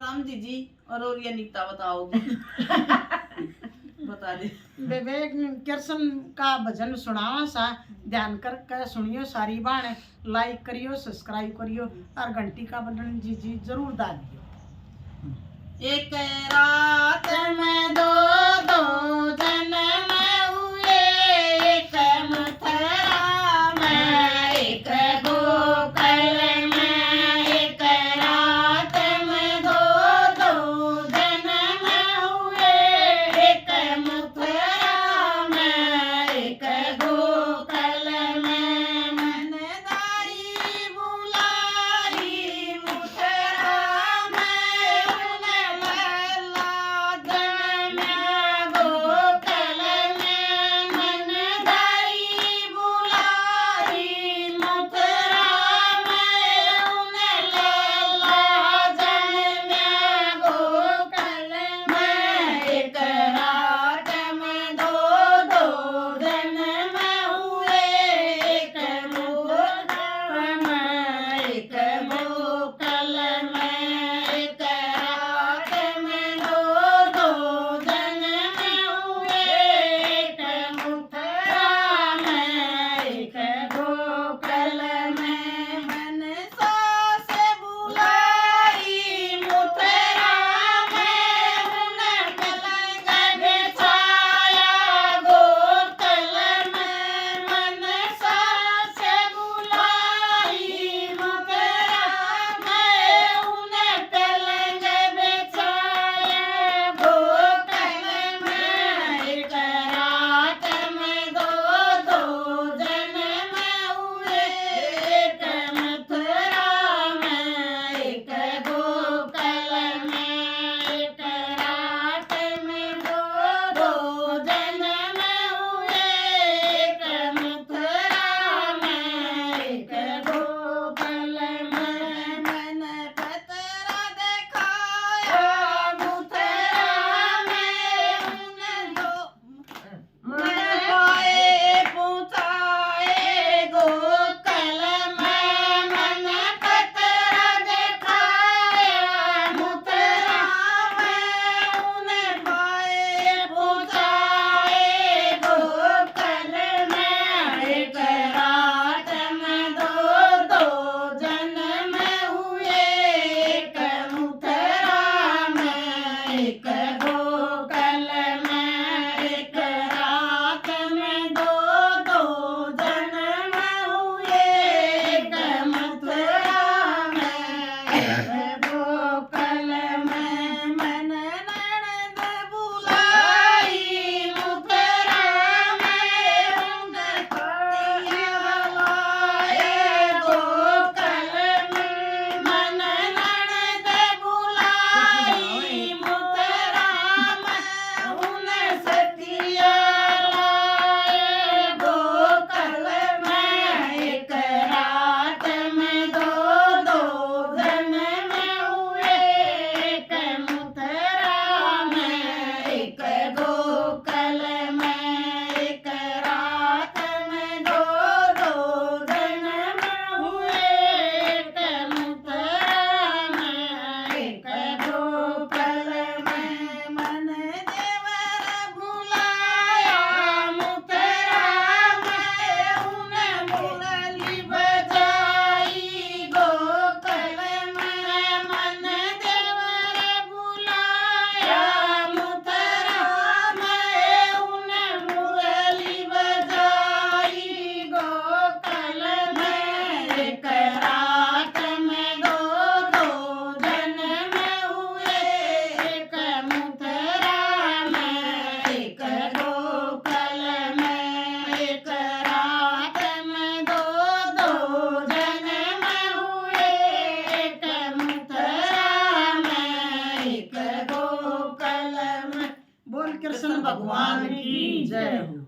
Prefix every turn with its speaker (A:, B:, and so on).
A: समझी जी। और ये नीता बताओगी। बता दे।
B: विवेक कृष्ण का भजन सुनावा सा, ध्यान करके सुनियो सारी बाण, लाइक करियो, सब्सक्राइब करियो और घंटी का बटन जी जी जरूर दाबियो।
A: एक रात में दो दो जन्म हुए, एक मथुरा में एक गोकुल में। एक रात में दो दो जन्म हुए, एक मथुरा में एक गोकुल में। मन दाई बुलाई मथुरा में, उन लैला जन्म गोकुल में। मन दाई बुलाई मथुरा में, उन लैला जन्म गोकुल में। एक रात में दो दो जन्म हुए, एक गोकुल में एक गोकुल में। एक रात में दो दो जन्म हुए, एक मथुरा में एक गोकुल में। मनसा से बुलाई मथुरा में, उन पलंग बिछाया गोकुल में। मनसा से बुलाई मथुरा में, उन पलंग बिछाया गोकुल में। एक रात में दो दो जन्म हुए, एक मथुरा में एक गोकुल में। एक रात में दो दो जन्म हुए, एक मथुरा में एक गोकुल में। मन पतरा दिखाया मथुरा में, उन दो मन पाए पहुँचाए गोकुल में। मन पतरा दिखाया मथुरा में, उन पाए पहुँचाए गोकुल में। एक रात में दो दो जन्म हुए, एक मथुरा में एक गोकुल में। एक रात में दो दो जन्म हुए, एक मथुरा में एक गोकुल में। मन ननद बुलाई मथुरा में, उन पतिया लाए गोकुल में। मन ननद बुलाई मथुरा में, उन सतिया लाए गोकुल में। एक रात में दो दो जन्म हुए, एक मथुरा में एक गोकुल में। एक रात में दो दो जन्म हुए, एक मथुरा में एक गोकुल में। मन देवर बुलाया मथुरा में, उन मुरली बजाई गोकुल में। मन देवर बुलाया मथुरा में, उन मुरली बजाई गोकुल में। एक रात में दो दो जन्म हुए, एक मथुरा में एक गोकुल में। एक रात में दो दो जन्म हुए, एक मथुरा में एक गोकुल में।
B: बोल कृष्ण भगवान की जय हो।